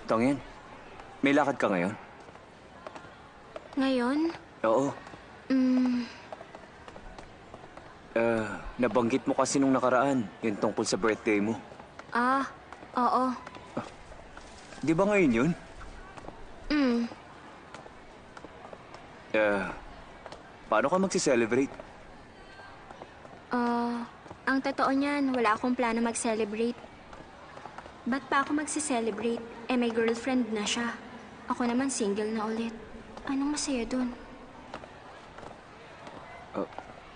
Tongyan, may lakad ka ngayon? Ngayon? Oo. Nabanggit mo kasi nung nakaraan, yung tungkol sa birthday mo. Oo. Di ba ngayon yun? Paano ka magsi-celebrate? Ang totoo niyan, wala akong plano mag-celebrate. Ba't pa ako magsi-celebrate? May girlfriend na siya. Ako naman single na ulit. Anong masaya dun?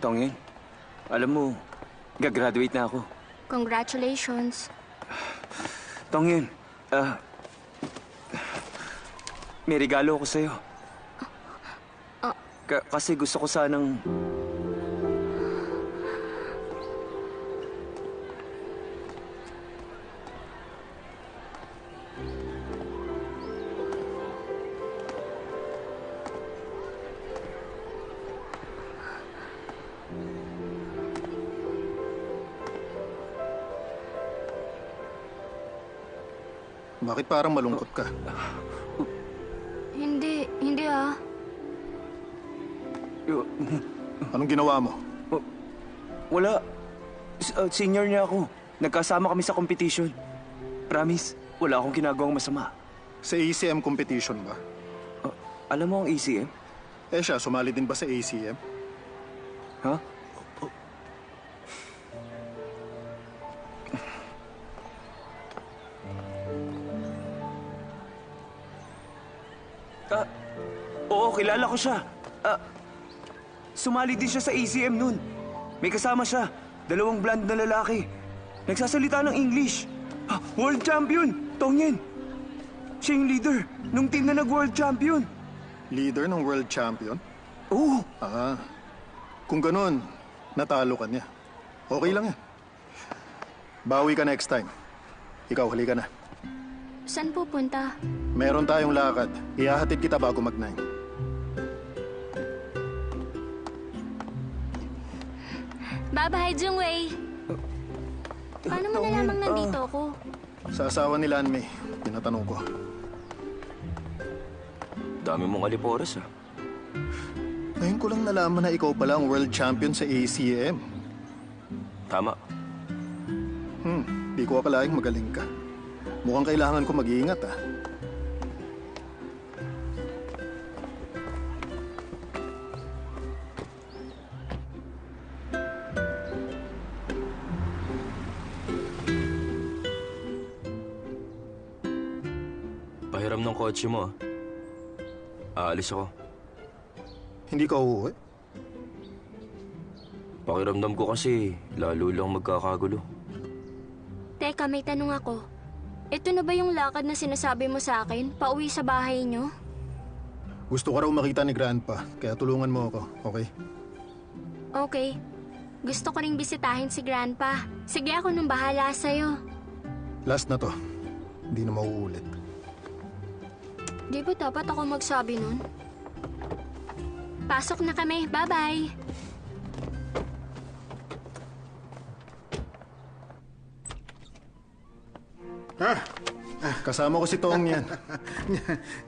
Tongyan, alam mo, gagraduate na ako. Congratulations. Tongyan, may regalo ako sa'yo. Kasi gusto ko sanang... Bakit parang malungkot ka? Hindi Anong ginawa mo? Wala. Senior niya ako. Nagkasama kami sa competition. Promise, wala akong ginagawang masama. Sa ACM competition ba? Alam mo ang ACM? Siya, sumali din ba sa ACM? Ha? Oo, kilala ko siya. Sumali din siya sa ACM nun. May kasama siya. 2 blonde na lalaki. Nagsasalita ng English. World champion! Tongyan! Siya yung leader nung team na nag-world champion. Leader ng world champion? Oo. Kung ganun, natalo ka niya. Okay lang yan. Bawi ka next time. Ikaw, halika na. Saan pupunta? Meron tayong lakad. Ihahatid kita bago mag-9. Bye-bye, Jungwei. Paano mo nalamang nandito ako? Sa asawa ni Lanmei, tinatanong ko. Dami mong aliporas, ah. Ngayon ko lang nalaman na ikaw pala ang world champion sa ACM. Tama. Di ko akalaing magaling ka. Mukhang kailangan ko mag-iingat, ah. Pahiram ng kotse mo, ah. Aalis ako. Hindi ka uuwi? Pakiramdam ko kasi lalo lang magkakagulo. Teka, may tanong ako. Ito na ba yung lakad na sinasabi mo sa akin? Pauwi sa bahay niyo? Gusto ko raw makita ni Grandpa, kaya tulungan mo ako, okay? Okay. Gusto ko ring bisitahin si Grandpa. Sige, ako nang bahala sa'yo. Last na to. Hindi na mauulit. Di ba dapat ako magsabi nun? Pasok na kami. Bye-bye. Kasama ko si Tong yan.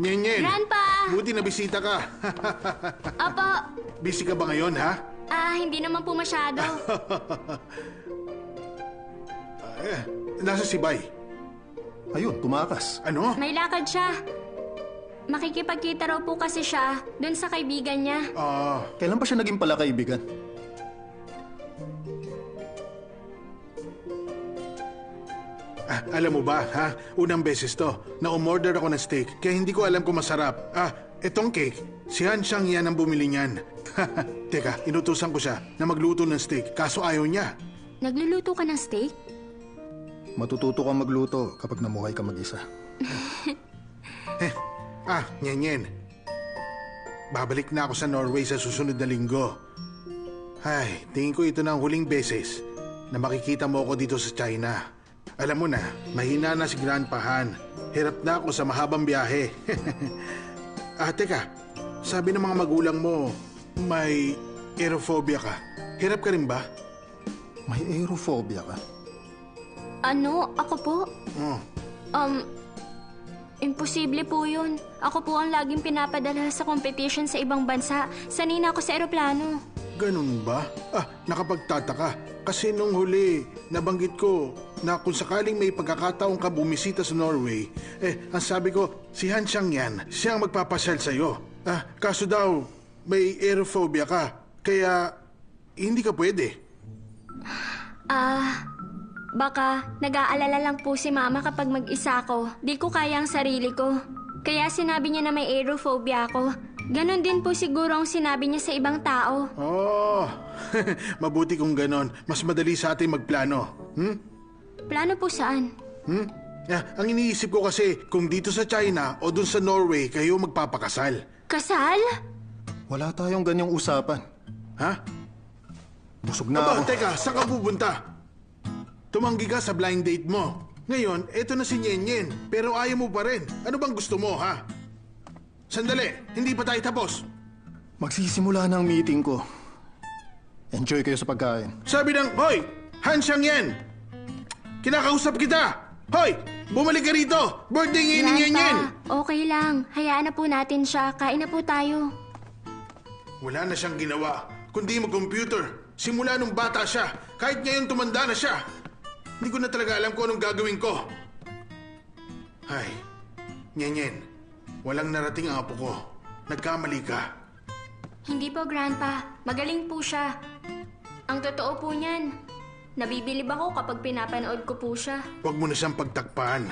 Nyen. Grandpa! Buti na bisita ka. Apo. Busy ka ba ngayon, ha? Hindi naman po masyado. Nasa si Bay. Ayun, tumakas. Ano? May lakad siya. Makikipagkita raw po kasi siya dun sa kaibigan niya. Kailan ba siya naging pala kaibigan? Alam mo ba, ha? Unang beses to, na umorder ako ng steak, kaya hindi ko alam kung masarap. Etong cake, si Han Shang yan ang bumili niyan. Teka, inutusan ko siya na magluto ng steak, kaso ayaw niya. Nagluluto ka ng steak? Matututo kang magluto kapag namuhay ka mag-isa. Nyen. Babalik na ako sa Norway sa susunod na linggo. Ay, tingin ko ito na ang huling beses na makikita mo ako dito sa China. Alam mo na, mahina na si Grandpa Han. Hirap na ako sa mahabang biyahe. Teka, sabi ng mga magulang mo, may aerophobia ka. Hirap ka rin ba? May aerophobia ka? Ano? Ako po? Imposible po yun. Ako po ang laging pinapadala sa competition sa ibang bansa. Sanay na ako sa eroplano. Ganun ba? Nakapagtataka. Kasi nung huli, nabanggit ko na kung sakaling may pagkakataong ka bumisita sa Norway, ang sabi ko, si Han Xiang yan, siya ang magpapasyal sa'yo. Kaso daw, may aerophobia ka, kaya hindi ka pwede. Baka nag-aalala lang po si Mama kapag mag-isa ako. Di ko kaya ang sarili ko. Kaya sinabi niya na may aerophobia ako. Ganon din po siguro ang sinabi niya sa ibang tao. Oh, mabuti kung ganon. Mas madali sa atin magplano. Plano po saan? Ang iniisip ko kasi kung dito sa China o dun sa Norway kayo magpapakasal. Kasal? Wala tayong ganyang usapan. Ha? Busog na Aba, ako. teka, saan ka pupunta? Tumanggi ka sa blind date mo. Ngayon, eto na si Nyenyen, pero ayaw mo pa rin. Ano bang gusto mo, ha? Sandali, hindi pa tayo tapos. Magsisimula na ang meeting ko. Enjoy kayo sa pagkain. Sabi ng, Hoy! Han Xiang yan! Kinakausap kita! Hoy! Bumalik ka rito! Birthday ngayon ni Nyenyen! Okay lang. Hayaan na po natin siya. Kain na po tayo. Wala na siyang ginawa, kundi mag-computer. Simula nung bata siya, kahit ngayon tumanda na siya. Hindi ko na talaga alam kung anong gagawin ko. Ay, Nyenyen, walang narating ang apo ko. Nagkamali ka. Hindi po, Grandpa. Magaling po siya. Ang totoo po niyan. Nabibilib ako kapag pinapanood ko po siya. Huwag mo na siyang pagtakpan.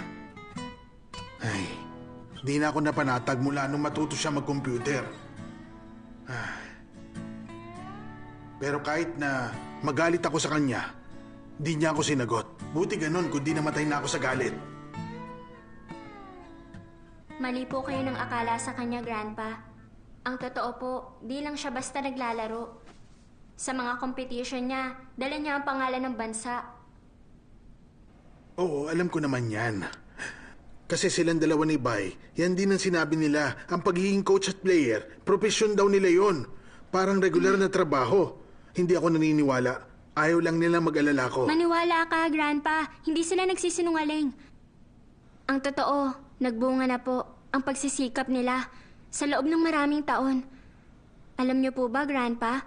Ay, di na ako napanatag mula nung matuto siya mag-computer. Pero kahit na magalit ako sa kanya, di niya ako sinagot. Buti ganun kung di namatay na ako sa galit. Mali po kayo ng akala sa kanya, Grandpa. Ang totoo po, di lang siya basta naglalaro. Sa mga competition niya, dala niya ang pangalan ng bansa. Oo, alam ko naman yan. Kasi silang dalawa ni Bai, yan din ang sinabi nila. Ang pagiging coach at player, profesyon daw nila yon. Parang regular na trabaho. Hindi ako naniniwala. Ayaw lang nila mag-alala ko. Maniwala ka, Grandpa. Hindi sila nagsisinungaling. Ang totoo, nagbunga na po ang pagsisikap nila sa loob ng maraming taon. Alam niyo po ba, Grandpa?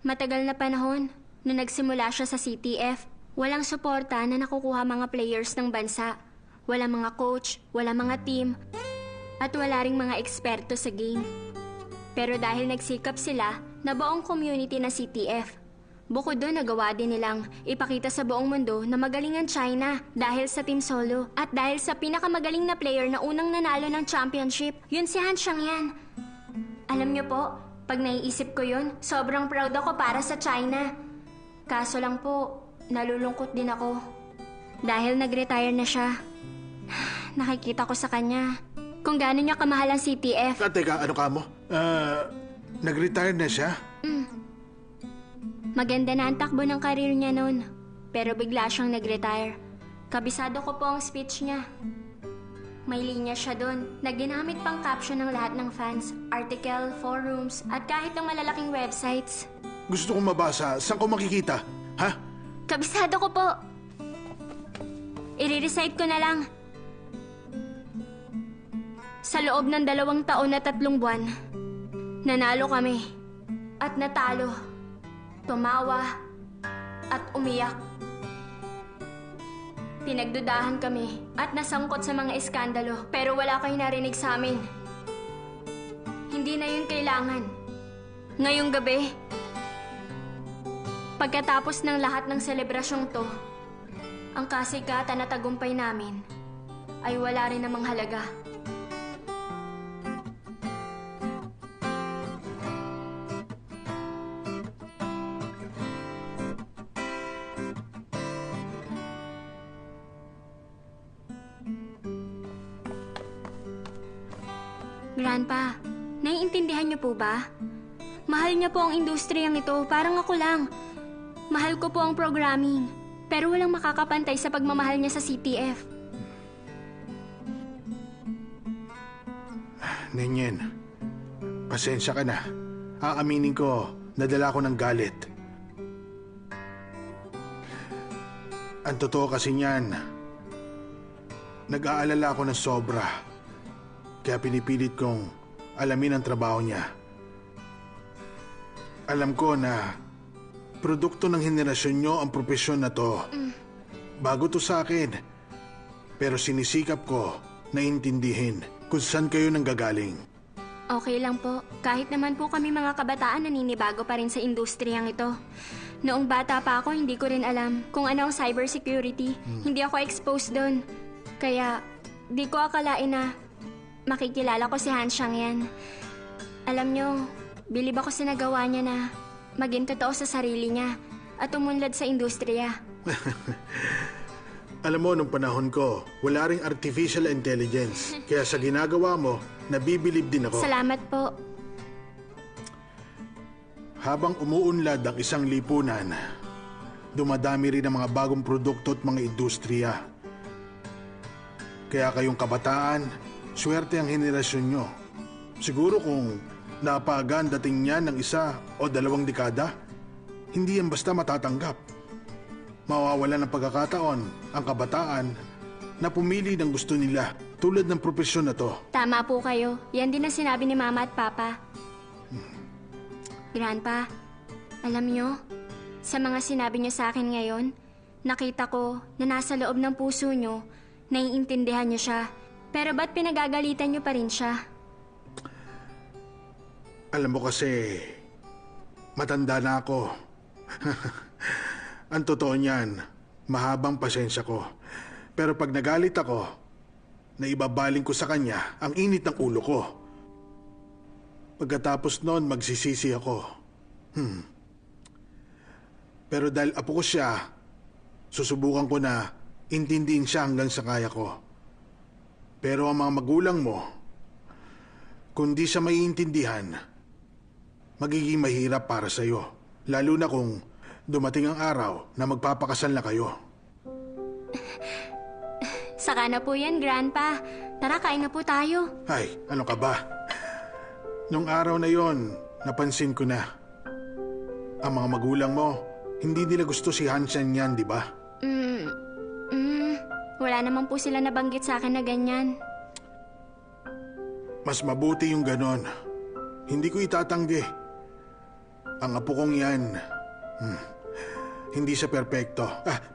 Matagal na panahon na nagsimula siya sa CTF. Walang suporta na nakukuha mga players ng bansa. Walang mga coach, walang mga team, at wala ring mga eksperto sa game. Pero dahil nagsikap sila, nabuo ang community na CTF. Bukod doon, nagawa din nilang ipakita sa buong mundo na magaling ang China dahil sa Team Solo at dahil sa pinakamagaling na player na unang nanalo ng championship. Yun si Han Xiang yan. Alam niyo po, pag naiisip ko yun, sobrang proud ako para sa China. Kaso lang po, nalulungkot din ako. Dahil nag-retire na siya. Nakikita ko sa kanya kung gaano niya kamahal ang CTF. Teka, ano ka mo? Nag-retire na siya? Maganda na ang takbo ng karir niya noon. Pero bigla siyang nag-retire. Kabisado ko po ang speech niya. May linya siya doon na ginamit pang caption ng lahat ng fans, article, forums, at kahit ng malalaking websites. Gusto kong mabasa. Saan ko makikita? Ha? Kabisado ko po. I-recite ko na lang. Sa loob ng 2 taon na 3 buwan, nanalo kami at natalo. Tumawa at umiyak. Pinagdudahan kami at nasangkot sa mga iskandalo pero wala kayo narinig sa amin. Hindi na yun kailangan. Ngayong gabi, pagkatapos ng lahat ng selebrasyong to, ang kasikatan na tagumpay namin ay wala rin namang halaga. Grandpa, naiintindihan niyo po ba? Mahal niya po ang industriyang ito, parang ako lang. Mahal ko po ang programming, pero walang makakapantay sa pagmamahal niya sa CTF. Nyenyen, pasensya ka na. Aaminin ko, nadala ko ng galit. Ang totoo kasi niyan, nag-aalala ako ng sobra Kaya pinipilit kong alamin ang trabaho niya. Alam ko na produkto ng henerasyon nyo ang propesyon na to. Bago to sa akin. Pero sinisikap ko na intindihin kung saan kayo nanggagaling. Okay lang po. Kahit naman po kami mga kabataan naninibago pa rin sa industriyang ito. Noong bata pa ako, hindi ko rin alam kung ano ang cybersecurity. Hindi ako exposed doon. Kaya, di ko akalain na makikilala ko si Hanshang yan. Alam nyo, bilib ako sa nagawa niya na maging totoo sa sarili niya at umunlad sa industriya. Alam mo, nung panahon ko, wala ring artificial intelligence. Kaya sa ginagawa mo, nabibilib din ako. Salamat po. Habang umuunlad ang isang lipunan, dumadami rin ang mga bagong produkto at mga industriya. Kaya kayong kabataan, swerte ang henerasyon nyo. Siguro kung napagaan dating niyan ng 1 o 2 dekada, hindi yan basta matatanggap. Mawawalan ng pagkakataon ang kabataan na pumili ng gusto nila tulad ng propesyon na to. Tama po kayo. Yan din ang sinabi ni Mama at Papa. Grandpa, alam nyo, sa mga sinabi nyo sa akin ngayon, nakita ko na nasa loob ng puso nyo, naiintindihan nyo siya. Pero ba't pinagagalitan nyo pa rin siya? Alam mo kasi, matanda na ako. Ang totoo niyan, mahabang pasensya ko. Pero pag nagalit ako, naibabaling ko sa kanya ang init ng ulo ko. Pagkatapos noon, magsisisi ako. Pero dahil apo ko siya, susubukan ko na intindihin siya hanggang sa kaya ko. Pero ang mga magulang mo, kung di siya maiintindihan, magiging mahirap para sa'yo. Lalo na kung dumating ang araw na magpapakasal na kayo. Saka na po yan, Grandpa. Tara, kain na po tayo. Ay, ano ka ba? Nung araw na yon, napansin ko na. Ang mga magulang mo, hindi nila gusto si Hanshan yan, di ba? Wala naman po sila nabanggit sa akin na ganyan. Mas mabuti yung ganon. Hindi ko itatanggi. Ang apo kong yan, hindi siya perpekto.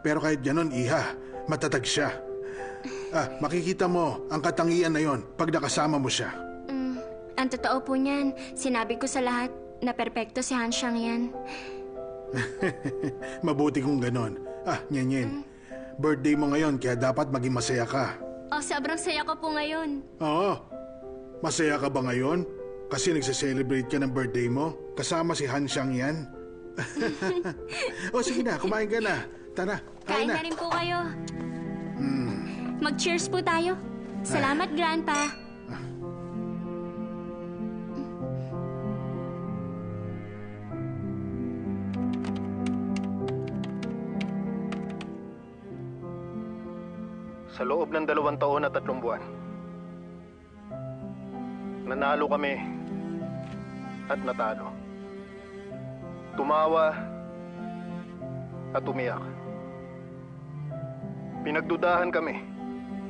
Pero kahit ganon, iha, matatag siya. Makikita mo ang katangian na yon pag nakasama mo siya. Ang totoo po niyan, sinabi ko sa lahat na perpekto si Hanshang yan. Mabuti kung ganon. Nyenyen. Birthday mo ngayon kaya dapat maging masaya ka. Oh, sobrang saya ko po ngayon. Oo. Masaya ka ba ngayon? Kasi nagse-celebrate ka ng birthday mo? Kasama si Hanshang yan? Sige na, kumain ka na. Tara, Kain na rin po kayo. Mag-cheers po tayo. Salamat, Grandpa. Sa loob ng 2 taon at 3 buwan, nanalo kami at natalo. Tumawa at umiyak. Pinagdudahan kami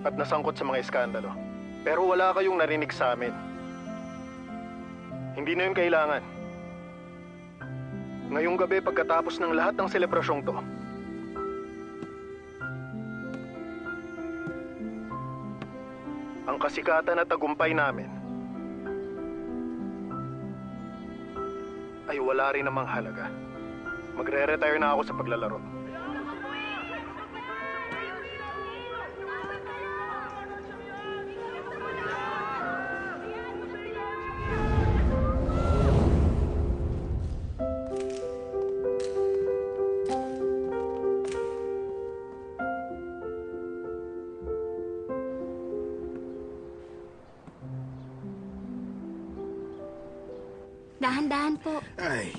at nasangkot sa mga iskandalo. Pero wala kayong narinig sa amin. Hindi na yun kailangan. Ngayong gabi pagkatapos ng lahat ng selebrasyong to, ang kasikatan at tagumpay namin ay wala rin namang halaga. Magre-retire na ako sa paglalaro. Dahan-dahan po. Ay,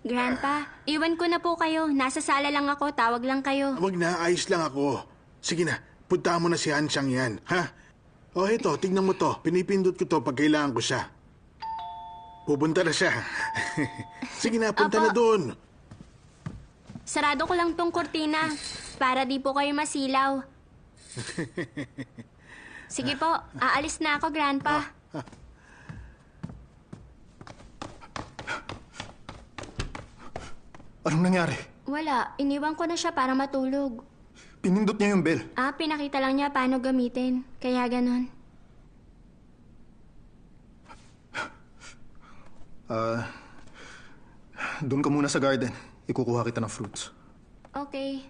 Grandpa, iwan ko na po kayo. Nasa sala lang ako. Tawag lang kayo. wag na, ayos lang ako. Sige na, punta mo na si Hanshang yan, ha? Eto, tignan mo to. Pinipindot ko to pag kailangan ko siya. Pupunta na siya. Sige na, punta Apo. na doon. Sarado ko lang tong kortina para di po kayo masilaw. Sige po, aalis na ako, Grandpa. Anong nangyari? Wala, iniwan ko na siya para matulog. Pinindot niya yung bell. Pinakita lang niya paano gamitin. Kaya ganon. Doon ka muna sa garden. Ikukuha kita ng fruits. Okay.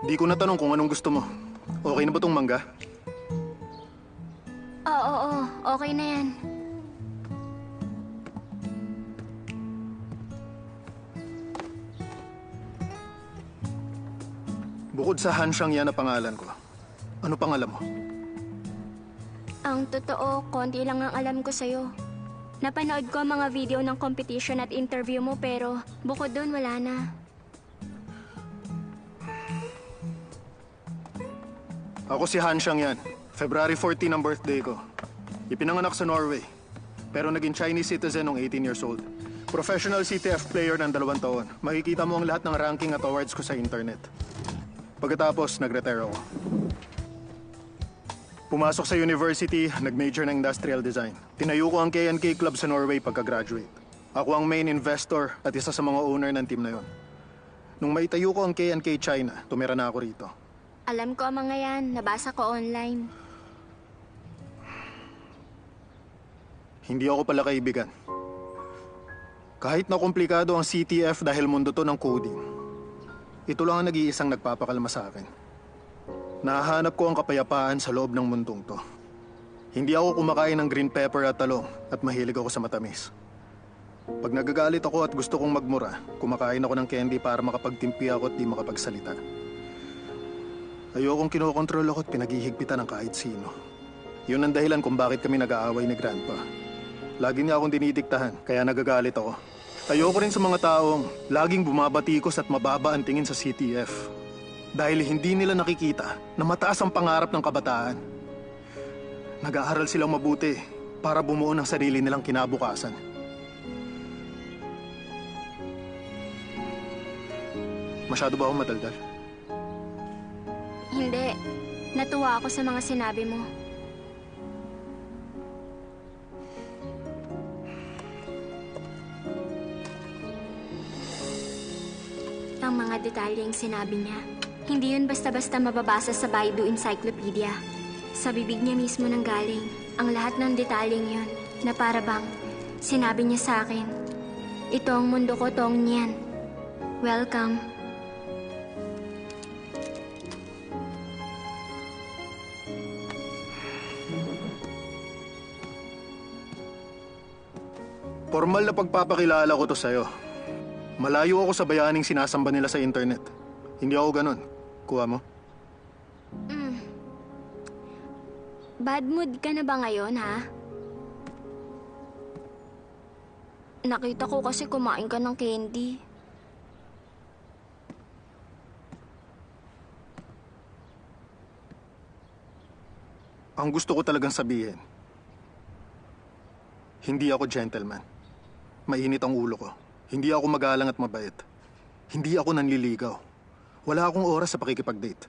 Di ko natanong kung anong gusto mo. Okay na ba tong mangga? Oo, okay na yan. Bukod sa Hanshang yan na pangalan ko, ano pang alam mo? Ang totoo, konti lang ang alam ko sa'yo. Napanood ko ang mga video ng competition at interview mo pero bukod doon wala na. Ako si Hanshang yan. February 14 ang birthday ko. Ipinanganak sa Norway. Pero naging Chinese citizen nung 18 years old. Professional CTF player ng 2 taon. Makikita mo ang lahat ng ranking at awards ko sa internet. Pagkatapos, nag-retire ako. Pumasok sa university, nag-major ng industrial design. Tinayo ko ang K&K Club sa Norway pagka-graduate. Ako ang main investor at isa sa mga owner ng team na yon. Nung maitayo ko ang K&K China, tumira na ako rito. Alam ko ang mga yan, nabasa ko online. Hindi ako pala kaibigan. Kahit na komplikado ang CTF dahil mundo to ng coding, ito lang ang nag-iisang nagpapakalma sa akin. Nahahanap ko ang kapayapaan sa loob ng mundong to. Hindi ako kumakain ng green pepper at talong at mahilig ako sa matamis. Pag nagagalit ako at gusto kong magmura, kumakain ako ng candy para makapagtimpi ako at di makapagsalita. Ayokong kinokontrol ako at pinaghihigpitan ng kahit sino. Yun ang dahilan kung bakit kami nag-aaway ni Grandpa. Lagi niya akong dinidiktahan, kaya nagagalit ako. Ayoko rin sa mga taong laging bumabatikos at mababa ang tingin sa CTF. Dahil hindi nila nakikita na mataas ang pangarap ng kabataan. Nag-aaral silang mabuti para bumuo ng sarili nilang kinabukasan. Masyado ba akong madaldal? Hindi. Natuwa ako sa mga sinabi mo. Ang mga detalyeng sinabi niya, hindi yun basta-basta mababasa sa Baidu Encyclopedia. Sa bibig niya mismo nang galing ang lahat ng detalyeng yun na para bang sinabi niya sa akin, ito ang mundo ko, Tong Nian. Welcome. Formal na pagpapakilala ko to sa'yo. Malayo ako sa bayaning sinasamba nila sa internet. Hindi ako ganun. Kuha mo? Bad mood ka na ba ngayon, ha? Nakita ko kasi kumain ka ng candy. Ang gusto ko talagang sabihin, hindi ako gentleman. Mainit ang ulo ko. Hindi ako magalang at mabait. Hindi ako nanliligaw. Wala akong oras sa pakikipag-date.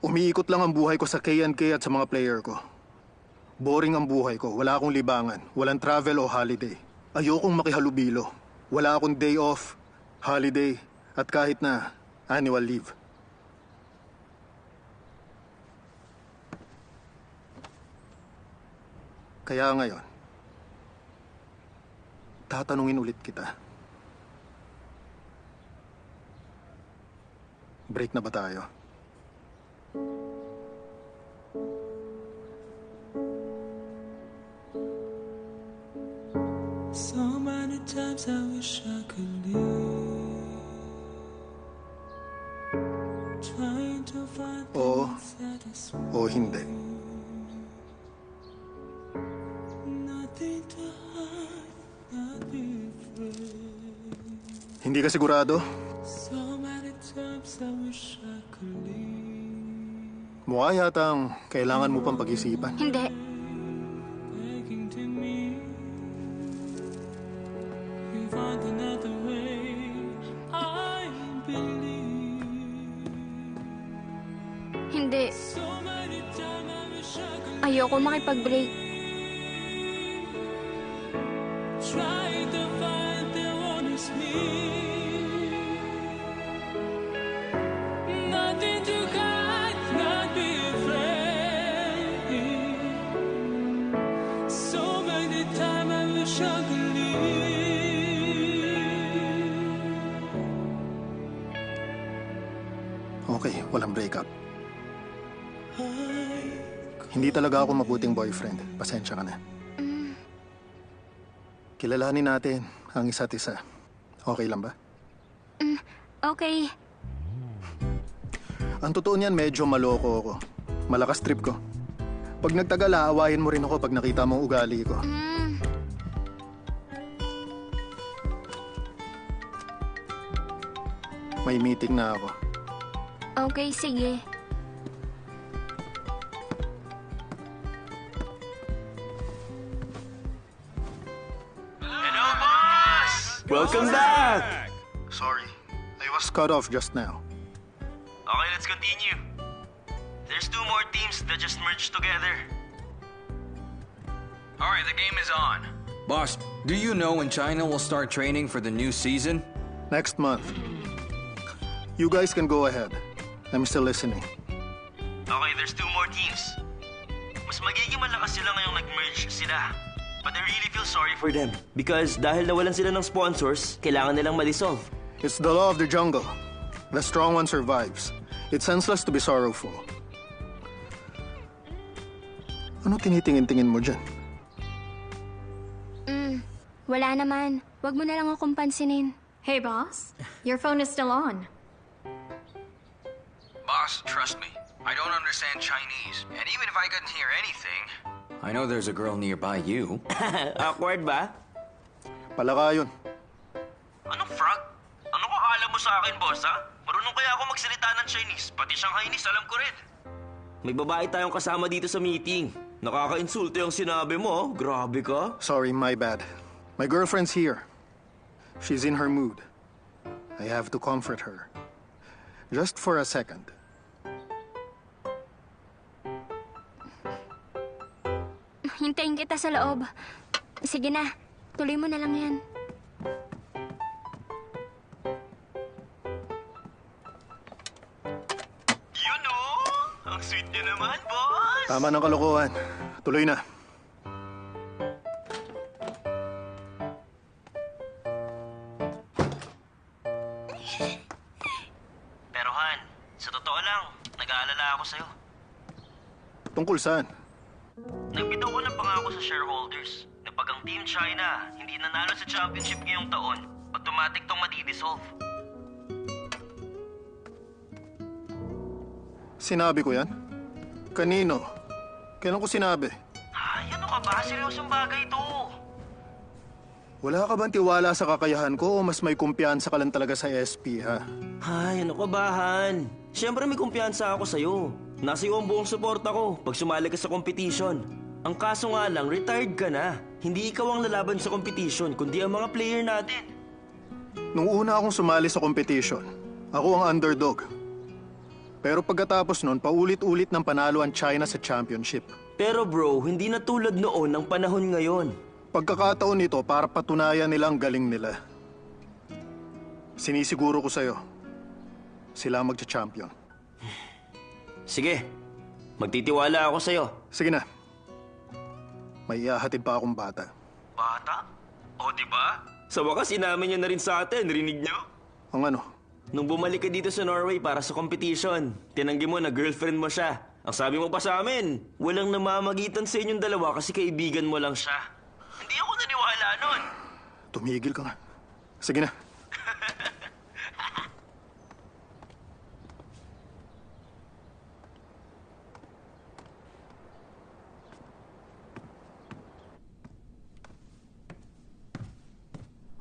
Umiikot lang ang buhay ko sa K&K at sa mga player ko. Boring ang buhay ko. Wala akong libangan. Walang travel o holiday. Ayokong makihalubilo. Wala akong day off, holiday, at kahit na annual leave. Kaya ngayon, tatanungin ulit kita. Break na ba tayo? So many times I wish I could leave. Trying to find Oo. things that is O hindi. nothing to hide, not be afraid. Hindi ka sigurado? So many times I wish I could leave. Mukha yatang kailangan mo pang pag-isipan. Hindi. Taking to me. You find another way. I believe. Hindi. So many times I wish I could Ayoko makipag-break. try to find the one who's me. Nothing to hide, not be afraid. So many times I wish I could leave. Okay, walang breakup. Hindi talaga ako mabuting boyfriend. Pasensya ka na. Kilalanin natin ang isa't isa. Okay lang ba? Okay. Ang totoo niyan, medyo maloko ako. Malakas trip ko. Pag nagtagal, aawayin mo rin ako pag nakita mo ang ugali ko. May meeting na ako. Okay, sige. Welcome back! Sorry, I was cut off just now. Okay, let's continue. There's 2 more teams that just merged together. Alright, the game is on. Boss, do you know when China will start training for the new season? Next month. You guys can go ahead. I'm still listening. Okay, there's 2 more teams. Mas magiging malakas sila ngayong nag-merge sila. But I really feel sorry for them. Because dahil nawalan sila ng sponsors, kailangan nilang ma-dissolve. It's the law of the jungle. The strong one survives. It's senseless to be sorrowful. Ano tinitingin-tingin mo dyan? Wala naman. Huwag mo na lang akong pansinin. Hey, boss. Your phone is still on. Boss, trust me. I don't understand Chinese. And even if I couldn't hear anything... I know there's a girl nearby you. Awkward ba? Palaka yun. Anong frog? Ano akala mo sa akin, boss, ha? Marunong kaya ako magsalita ng Chinese. Pati Shanghainese, alam ko rin. May babae tayong kasama dito sa meeting. Nakaka-insulto yung sinabi mo, oh. Grabe ka. Sorry, my bad. My girlfriend's here. She's in her mood. I have to comfort her. Just for a second. Hintayin kita sa loob. Sige na, tuloy mo na lang yan. Yun, oh! Ang sweet niyo naman, boss! Tama ng kalokohan. Tuloy na. Pero Han, sa totoo lang, nag-aalala ako sa'yo. Tungkol saan? Nagbitaw ko ng pangako sa shareholders na pag ang Team China hindi nanalo sa championship ngayong taon, automatic tong madi-dissolve. Sinabi ko yan? Kanino? Kailan ko sinabi? Ay, ano ka ba? Seryosong bagay to. Wala ka bang tiwala sa kakayahan ko o mas may kumpiyansa ka lang talaga sa SP, ha? Ay, ano ka ba, Han? Siyempre may kumpiyansa ako sa'yo. Nasa iyo ang buong suporta ko pag sumali ka sa competition. Ang kaso nga lang, retired ka na. Hindi ikaw ang lalaban sa competition, kundi ang mga player natin. Nung una akong sumali sa competition, ako ang underdog. Pero pagkatapos nun, paulit-ulit ng panalo ang China sa championship. Pero bro, hindi na tulad noon ng panahon ngayon. Pagkakataon nito para patunayan nila ang galing nila. Sinisiguro ko sa'yo, sila ang magcha-champion. Sige, magtitiwala ako sa'yo. Sige na. May ihahatid pa akong bata. Bata? O, di ba? Sa wakas, inamin niya na rin sa atin, rinig niyo? Ang ano? Nung bumalik ka dito sa Norway para sa competition, tinanggi mo na girlfriend mo siya. Ang sabi mo pa sa amin, walang namamagitan sa inyong dalawa kasi kaibigan mo lang siya. Hindi ako naniwala nun. Tumigil ka nga. Sige na.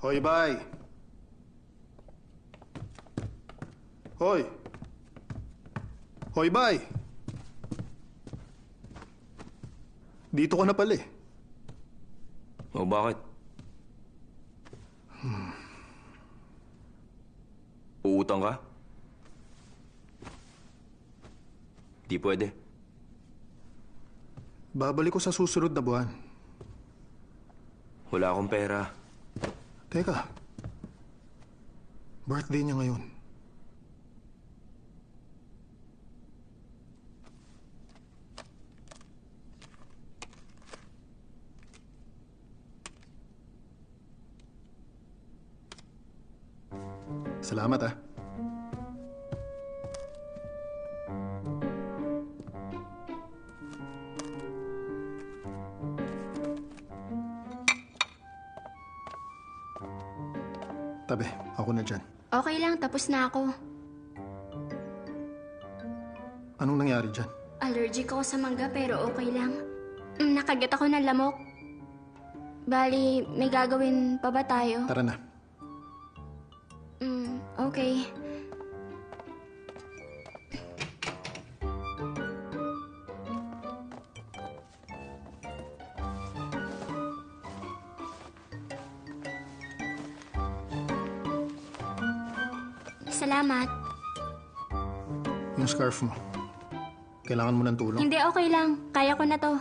Hoy, bye. Hoy. Hoy, bye. Dito ka na pala eh. O bakit? Uutang ka? Di pwede. Babalik ko sa susunod na buwan. Wala akong pera. Teka. Birthday niya ngayon. Salamat ah. Tabi, ako na dyan. Okay lang, tapos na ako. Anong nangyari dyan? Allergic ako sa mangga pero okay lang. Nakagat ako ng lamok. Bali, may gagawin pa ba tayo? Tara na. Okay. Salamat. Yung scarf mo. Kailangan mo ng tulong? Hindi, okay lang. Kaya ko na to.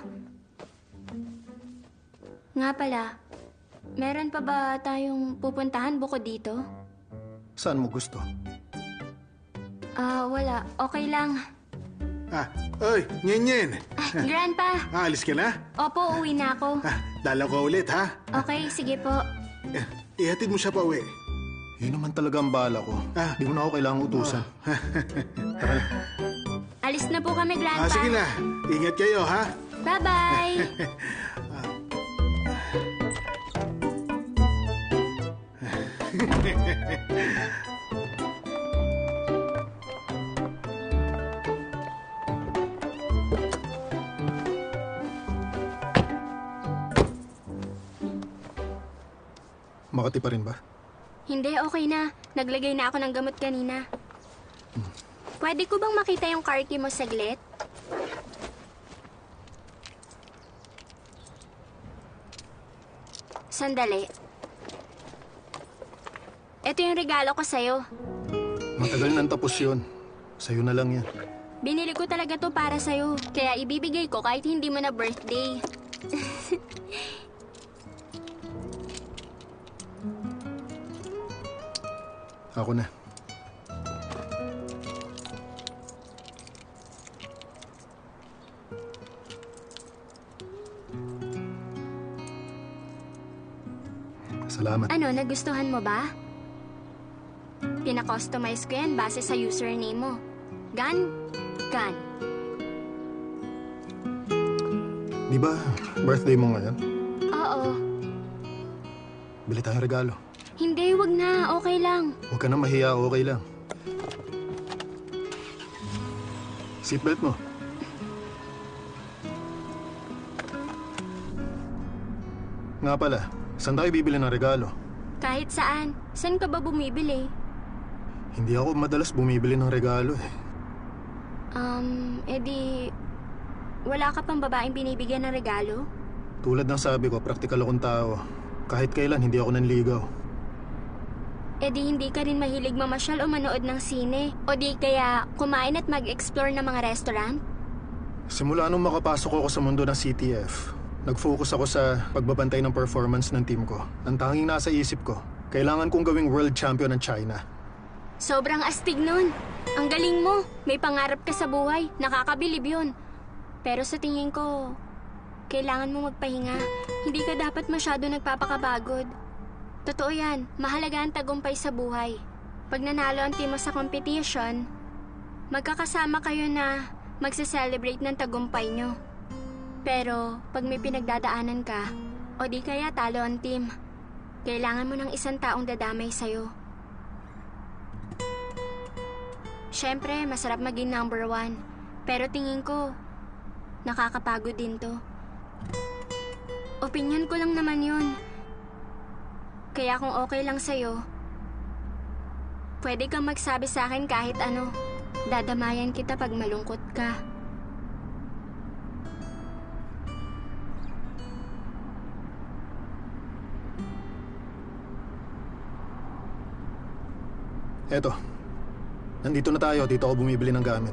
Nga pala, meron pa ba tayong pupuntahan bukod dito? Saan mo gusto? Wala. Okay lang. Oy, Nyen. Grandpa! Alis ka na? Opo, uwi na ako. Dala ko ulit, ha? Okay, sige po. Ihatid mo siya pa uwi. Yun naman talaga ang bala ko. Di mo na ako kailangang utusan. Tara na. Alis na po kami, Grandpa. Sige na. Ingat kayo, ha? Bye-bye! Makati pa rin ba? Hindi, okay na. Naglagay na ako ng gamot kanina. Pwede ko bang makita yung car key mo saglit? Sandali. Ito yung regalo ko sa'yo. Matagal nang tapos yun. Sa'yo na lang yan. Binili ko talaga to para sa'yo. Kaya ibibigay ko kahit hindi mo na birthday. Ako na. Salamat. Ano, nagustuhan mo ba? Pina-customize ko yan base sa username mo. Gan. Di ba birthday mo ngayon? Oo. Bili tayong regalo. Hindi, wag na. Okay lang. Huwag ka na mahiya, okay lang. Seatbelt mo. Nga pala, saan tayo bibili ng regalo? Kahit saan. Saan ka ba bumibili? Hindi ako madalas bumibili ng regalo eh. Edi... Wala ka pang babaeng binibigyan ng regalo? Tulad ng sabi ko, praktikal akong tao. Kahit kailan, hindi ako nanligaw. Edi hindi ka rin mahilig mamasyal o manood ng sine? O di kaya kumain at mag-explore ng mga restaurant? Simula nung makapasok ako sa mundo ng CTF, nag-focus ako sa pagbabantay ng performance ng team ko. Ang tanging nasa isip ko, kailangan kong gawing world champion ng China. Sobrang astig nun. Ang galing mo. May pangarap ka sa buhay. Nakakabilib yun. Pero sa tingin ko, kailangan mo magpahinga. Hindi ka dapat masyado nagpapakabagod. Totoo yan. Mahalaga ang tagumpay sa buhay. Pag nanalo ang team mo sa competition, magkakasama kayo na magse-celebrate ng tagumpay nyo. Pero pag may pinagdadaanan ka, o di kaya talo ang team, kailangan mo ng isang taong dadamay sa'yo. Siyempre, masarap maging number 1. Pero tingin ko, nakakapagod din to. Opinyon ko lang naman yun. Kaya kung okay lang sa'yo, pwede kang magsabi sa akin kahit ano. Dadamayan kita pag malungkot ka. Eto. Nandito na tayo. Dito ako bumibili ng gamit.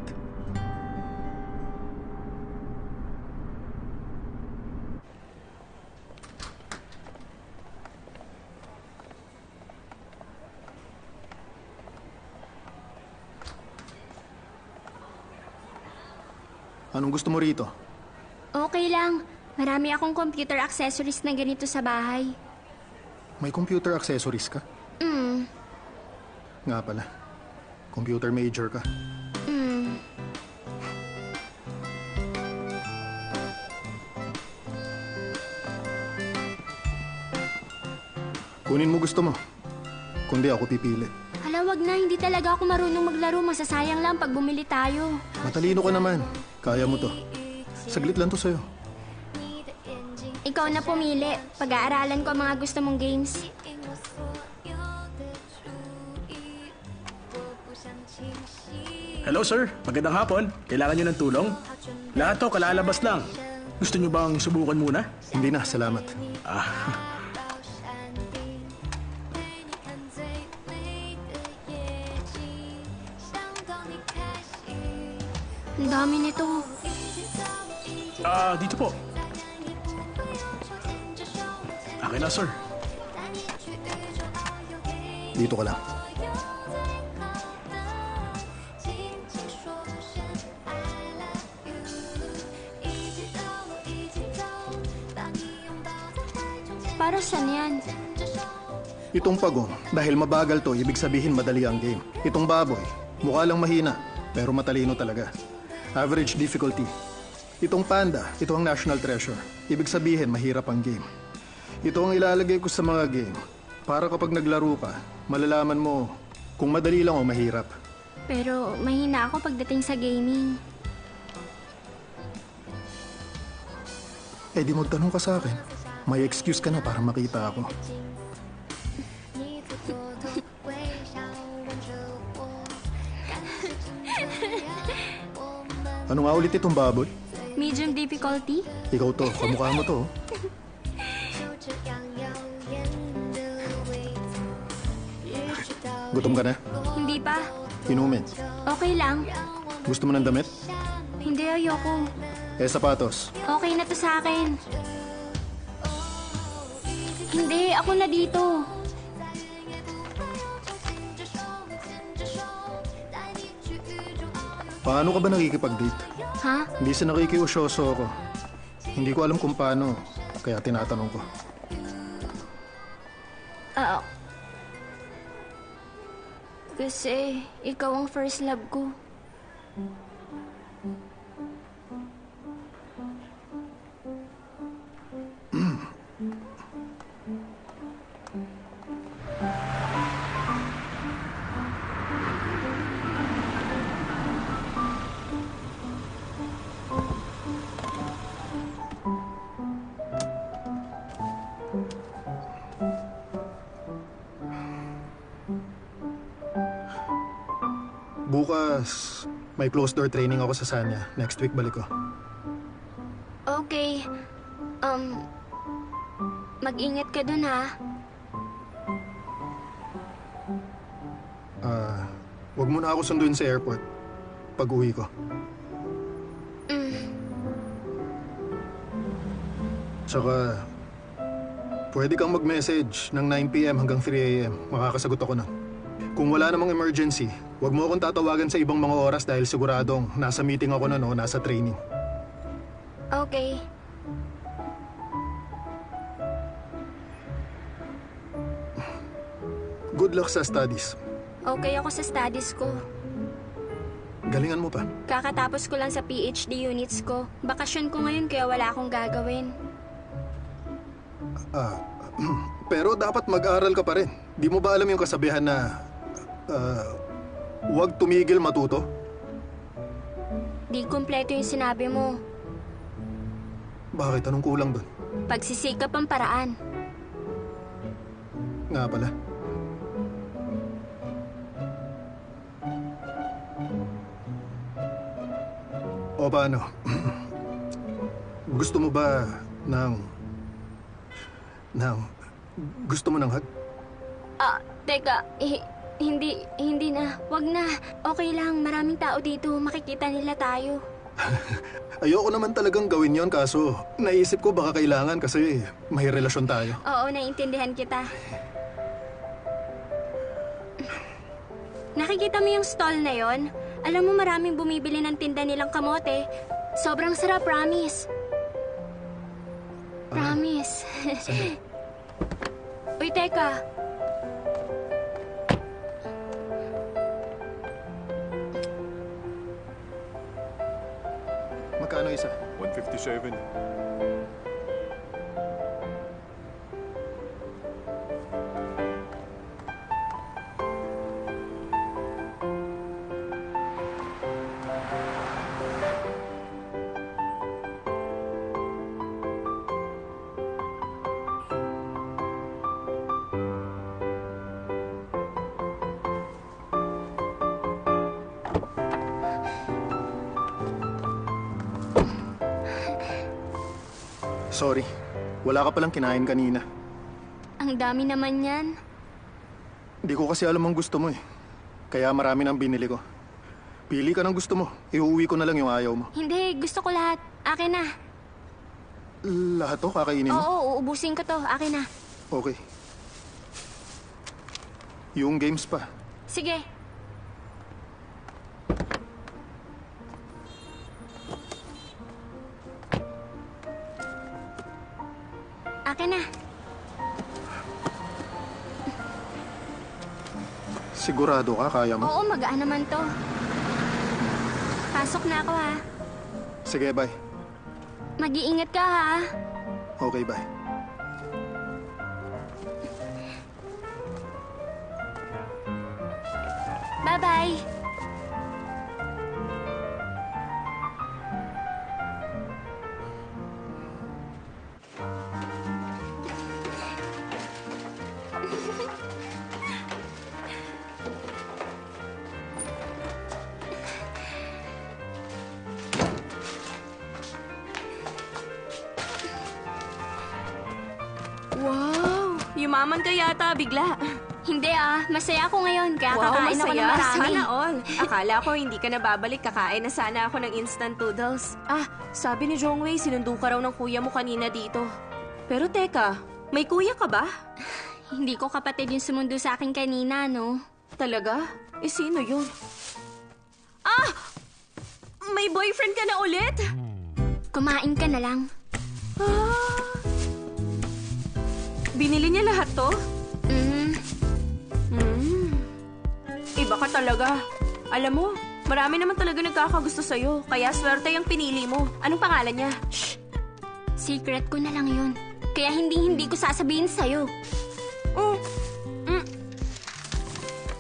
Anong gusto mo rito? Okay lang. Marami akong computer accessories na ganito sa bahay. May computer accessories ka? Nga pala. Computer major ka. Kunin mo gusto mo. Kundi ako pipili. Hala, wag na. Hindi talaga ako marunong maglaro. Masasayang lang pag bumili tayo. Matalino ka naman. Kaya mo to. Saglit lang to sa'yo. Ikaw na pumili. Pag-aaralan ko ang mga gusto mong games. Hello sir, magandang hapon. Kailangan niyo ng tulong? Lahat to kalalabas lang. Gusto niyo bang subukan muna? Hindi na, salamat. Ang dami nito. Dito po. Akin na sir. Dito ka lang. Para saan yan? Itong pagong, dahil mabagal to, ibig sabihin madali ang game. Itong baboy, mukha lang mahina, pero matalino talaga. Average difficulty. Itong panda, ito ang national treasure. Ibig sabihin, mahirap ang game. Ito ang ilalagay ko sa mga game. Para kapag naglaro ka, malalaman mo kung madali lang o mahirap. Pero mahina ako pagdating sa gaming. Eh di magtanong ka sa akin. May excuse ka na para makita ako. Ano nga ulit itong baboy? Medium difficulty? Ikaw to, kamukha mo to. Gutom ka na? Hindi pa. Inumin. Okay lang. Gusto mo ng damit? Hindi, ayoko. Eh, sapatos. Okay na to sa akin. Hindi, ako na dito. Paano ka ba nakikipag-date? Ha? Hindi sa nakikiusyoso ako. Hindi ko alam kung paano, kaya tinatanong ko. Kasi ikaw ang first love ko. Bukas, may closed door training ako sa Sanya. Next week balik ko. Okay. Mag-ingat ka dun, ha? Huwag mo na ako sunduin sa airport pag uwi ko. Tsaka, pwede kang mag-message ng 9 p.m. hanggang 3 a.m. Makakasagot ako nun. Kung wala namang emergency, huwag mo akong tatawagan sa ibang mga oras dahil siguradong nasa meeting ako nun o nasa training. Okay. Good luck sa studies. Okay ako sa studies ko. Galingan mo pa. Kakatapos ko lang sa PhD units ko. Bakasyon ko ngayon kaya wala akong gagawin. Pero dapat mag-aral ka pa rin. Di mo ba alam yung kasabihan na huwag tumigil matuto? Di kumpleto yung sinabi mo. Bakit? Anong kulang doon? Pagsisikap ang paraan. Nga pala. O paano? Gusto mo ba ng... Gusto mo ng hug? Teka. Hindi na. Wag na. Okay lang, maraming tao dito. Makikita nila tayo. Ayoko naman talagang gawin yon, kaso naisip ko baka kailangan kasi may relasyon tayo. Oo, naiintindihan kita. Nakikita mo yung stall na yon? Alam mo maraming bumibili ng tinda nilang kamote. Sobrang sarap, promise. Promise. Uy, teka. Magkano isa? 157. Sorry, wala ka palang kinain kanina. Ang dami naman yan. Hindi ko kasi alam ang gusto mo eh. Kaya marami nang binili ko. Pili ka ng gusto mo. Iuwi ko na lang yung ayaw mo. Hindi, gusto ko lahat. Akin na. Lahat to kakainin mo? Oo, uubusin ko to. Akin na. Okay. Yung games pa. Sige. Akin na. Sigurado ka, kaya mo? Oo, magaan naman to. Pasok na ako, ha? Sige, bye. Mag-iingat ka, ha? Okay, bye. Bye-bye. Wow! Yumaman ka yata bigla. Hindi masaya ako ngayon kaya Wow, kakain ako ng masaya. marami. Sana all. Akala ko hindi ka na babalik, kakain na sana ako ng instant noodles. Sabi ni Jongwei, sinundo ka raw ng kuya mo kanina dito. Pero teka, may kuya ka ba? Hindi ko kapatid yung sumundo sa akin kanina, no? Talaga? Sino yun? May boyfriend ka na ulit? Kumain ka na lang. Binili niya lahat to? Iba ka talaga. Alam mo, marami naman talaga nagkakagusto sa'yo. Kaya swerte yung pinili mo. Anong pangalan niya? Shh! Secret ko na lang yun. Kaya hindi ko sasabihin sa'yo.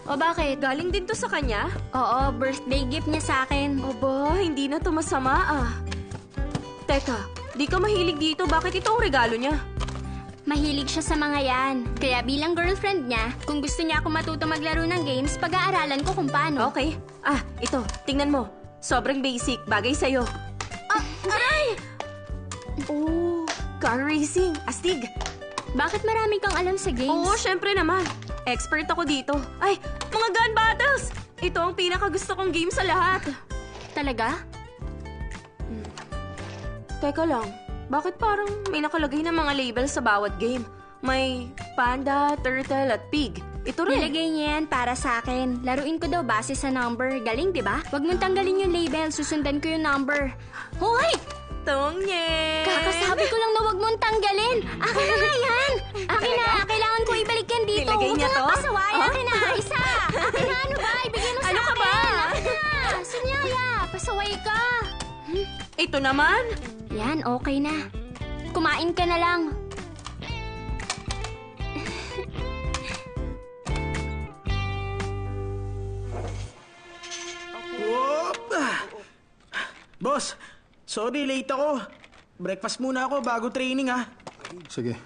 O bakit? Galing din to sa kanya? Oo, birthday gift niya sa akin. Aba, hindi na to masama Teka, di ka mahilig dito. Bakit ito ang regalo niya? Mahilig siya sa mga yan. Kaya bilang girlfriend niya, kung gusto niya ako matuto maglaro ng games, pag-aaralan ko kung paano. Okay. Ito. Tingnan mo. Sobrang basic. Bagay sa'yo. Aray! Oh, car racing. Astig. Bakit marami kang alam sa games? Oo, syempre naman. Expert ako dito. Ay, mga gun battles! Ito ang pinakagusto kong game sa lahat. Talaga? Teka lang. Bakit parang may nakalagay na mga label sa bawat game? May panda, turtle, at pig. Ito rin. Nilagay niya yan para sa akin. Laruin ko daw base sa number. Galing, di ba? Huwag mong tanggalin yung label. Susundan ko yung number. Hoy! Tongye! Kakasabi ko lang na huwag mong tanggalin. Akin na nga yan. Akin na. Kailangan ko ibalik yan dito. Nilagay niya to? Huwag ka pasaway. Akin na. Isa. Akin na. Ano ba? Ibigay mo sa Ano akin. ka ba? Akin na. Sunyaya. Pasaway ka. Ito naman. Yan, okay na. Kumain ka na lang. Boss, sorry late ako. Breakfast muna ako bago training Sige.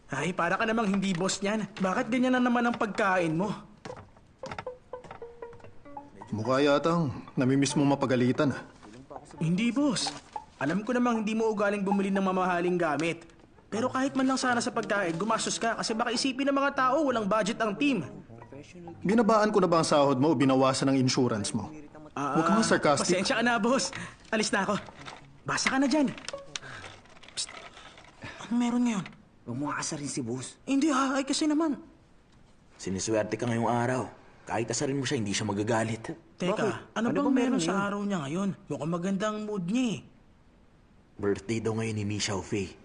Ay, para ka namang hindi boss niyan. Bakit ganyan na naman ang pagkain mo? Mukha yatang namimiss mo mapagalitan Hindi boss. Alam ko namang hindi mo ugaling bumili ng mamahaling gamit. Pero kahit man lang sana sa pagkain, gumastos ka kasi baka isipin ng mga tao walang budget ang team. Binabaan ko na ba ang sahod mo o binawasan ng insurance mo? Huwag kang sarcastic. Pasensya ka na, boss. Alis na ako. Basa ka na dyan. Psst. Ano meron ngayon? Umuasa rin si boss. Hindi ay kasi naman. Siniswerte ka ngayong araw. Kahit asarin mo siya, hindi siya magagalit. Teka, ano bang meron sa araw niya ngayon? Mukhang maganda ang mood niya eh. Birthday daw ngayon ni Mi Xiaofei.